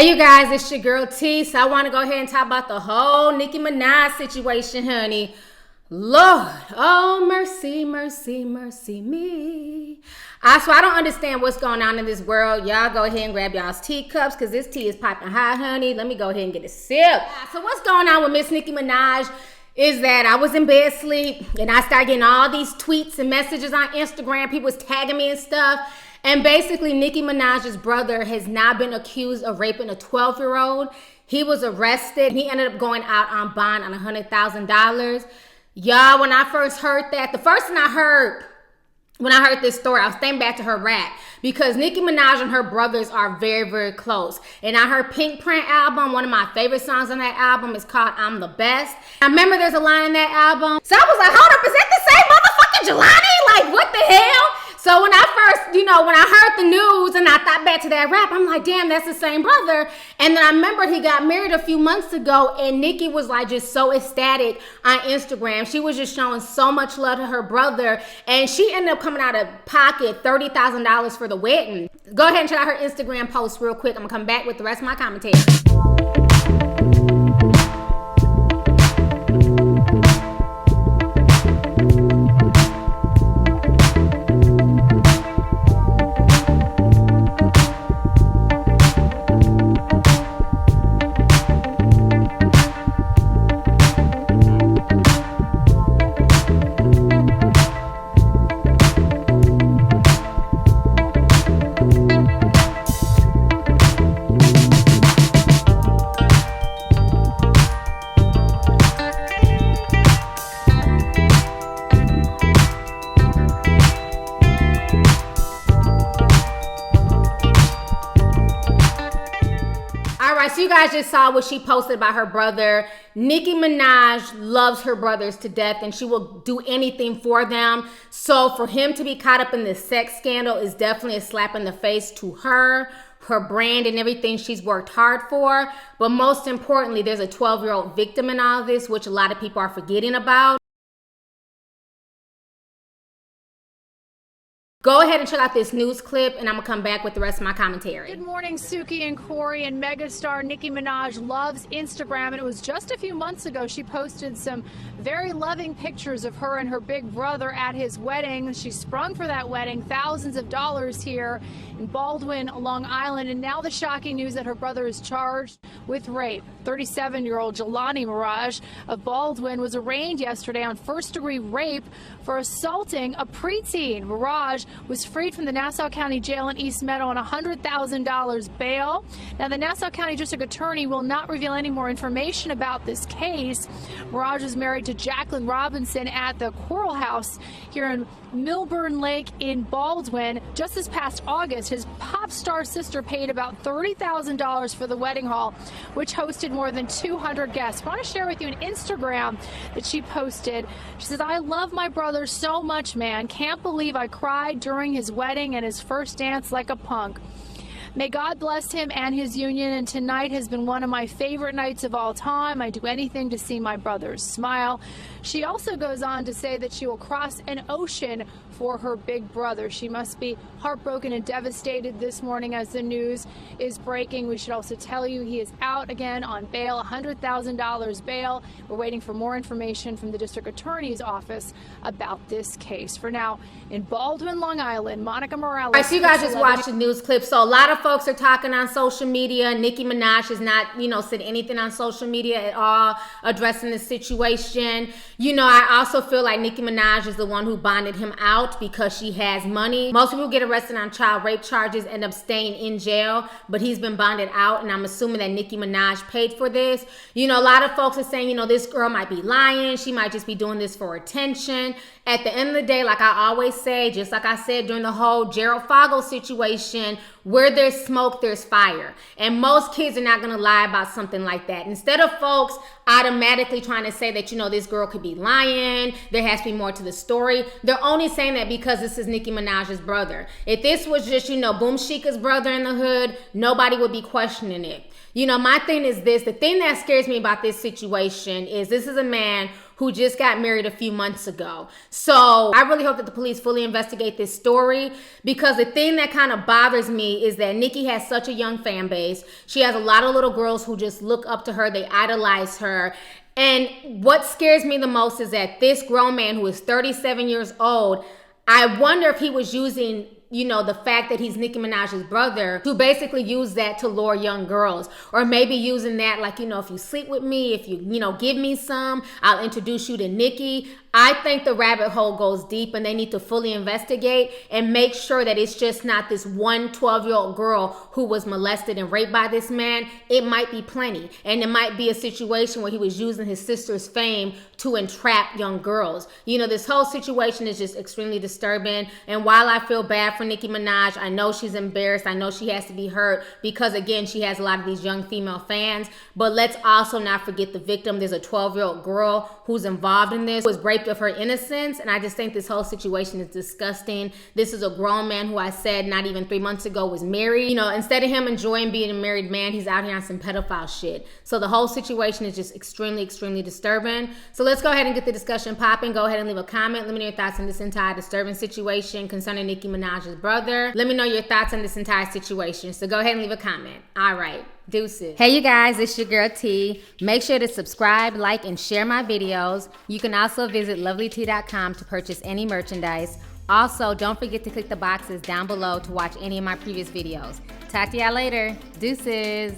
Hey you guys, it's your girl T. So I want to go ahead and talk about the whole Nicki Minaj situation, honey. Lord, oh mercy, mercy, mercy me. So I don't understand what's going on in this world. Y'all go ahead and grab y'all's teacups because this tea is piping hot, honey. Let me go ahead and get a sip. So what's going on with Miss Nicki Minaj is that I was in bed asleep and I started getting all these tweets and messages on Instagram. People was tagging me and stuff. And basically, Nicki Minaj's brother has now been accused of raping a 12-year-old. He was arrested. He ended up going out on bond on $100,000. Y'all, when I first heard that, the first thing I heard when I heard this story, I was thinking back to her rap because Nicki Minaj and her brothers are very, very close. And on her Pink Print album, one of my favorite songs on that album is called I'm the Best. I remember there's a line in that album. So I was like, hold up, is that the same motherfucking Jelani? Like, what the hell? So when I first, when I heard the news and I thought back to that rap, I'm like, damn, that's the same brother. And then I remembered he got married a few months ago and Nicki was like just so ecstatic on Instagram. She was just showing so much love to her brother and she ended up coming out of pocket $30,000 for the wedding. Go ahead and check out her Instagram post real quick. I'm gonna come back with the rest of my commentary. So you guys just saw what she posted about her brother. Nicki Minaj loves her brothers to death and she will do anything for them. So for him to be caught up in this sex scandal is definitely a slap in the face to her brand and everything she's worked hard for. But most importantly, there's a 12-year-old victim in all of this, which a lot of people are forgetting about. Go ahead and check out this news clip and I'm gonna come back with the rest of my commentary. Good morning, Suki and Corey. And megastar Nicki Minaj loves Instagram. And it was just a few months ago she posted some very loving pictures of her and her big brother at his wedding. She sprung for that wedding, thousands of dollars here in Baldwin, Long Island. And now the shocking news that her brother is charged with rape. 37-year-old Jelani Maraj of Baldwin was arraigned yesterday on first-degree rape for assaulting a preteen. Maraj was freed from the Nassau County Jail in East Meadow on $100,000 bail. Now, the Nassau County District Attorney will not reveal any more information about this case. Maraj is married to Jacqueline Robinson at the Coral House here in Milburn Lake in Baldwin. Just this past August, his pop star sister paid about $30,000 for the wedding hall, which hosted more than 200 guests. I want to share with you an Instagram that she posted. She says, I love my brother so much, man. Can't believe I cried during his wedding and his first dance like a punk. May God bless him and his union, and tonight has been one of my favorite nights of all time. I do anything to see my brothers smile. She also goes on to say that she will cross an ocean for her big brother. She must be heartbroken and devastated this morning as the news is breaking. We should also tell you he is out again on bail, $100,000 bail. We're waiting for more information from the district attorney's office about this case. For now, in Baldwin, Long Island, Monica Morales. All right, so you guys just watched the news clip. So a lot of folks are talking on social media. Nicki Minaj has not, said anything on social media at all addressing this situation. I also feel like Nicki Minaj is the one who bonded him out because she has money. Most people get arrested on child rape charges, end up staying in jail, but he's been bonded out, and I'm assuming that Nicki Minaj paid for this. A lot of folks are saying, this girl might be lying. She might just be doing this for attention. At the end of the day, like I always say, just like I said during the whole Gerald Fogel situation, where there's smoke, there's fire. And most kids are not going to lie about something like that. Instead of folks automatically trying to say that, this girl could be lying, there has to be more to the story, they're only saying that because this is Nicki Minaj's brother. If this was just, Boom Shika's brother in the hood, nobody would be questioning it. My thing is this, the thing that scares me about this situation is this is a man who just got married a few months ago. So I really hope that the police fully investigate this story, because the thing that kind of bothers me is that Nicki has such a young fan base. She has a lot of little girls who just look up to her. They idolize her. And what scares me the most is that this grown man who is 37 years old, I wonder if he was using, you know, the fact that he's Nicki Minaj's brother to basically use that to lure young girls. Or maybe using that like, you know, if you sleep with me, if you give me some, I'll introduce you to Nicki. I think the rabbit hole goes deep, and they need to fully investigate and make sure that it's just not this one 12-year-old girl who was molested and raped by this man. It might be plenty. And it might be a situation where he was using his sister's fame to entrap young girls. You know, this whole situation is just extremely disturbing. And while I feel bad for Nicki Minaj, I know she's embarrassed. I know she has to be hurt because, again, she has a lot of these young female fans. But let's also not forget the victim. There's a 12-year-old girl who's involved in this, who was raped of her innocence. And I just think this whole situation is disgusting. This is a grown man who I said not even 3 months ago was married. You know, instead of him enjoying being a married man, he's out here on some pedophile shit. So the whole situation is just extremely, extremely disturbing. So let's go ahead and get the discussion popping. Go ahead and leave a comment. Let me know your thoughts on this entire disturbing situation concerning Nicki Minaj's brother. Let me know your thoughts on this entire situation. So go ahead and leave a comment. All right. Deuces. Hey you guys, it's your girl T. Make sure to subscribe, like, and share my videos. You can also visit lovelyti.com to purchase any merchandise. Also, don't forget to click the boxes down below to watch any of my previous videos. Talk to y'all later. Deuces.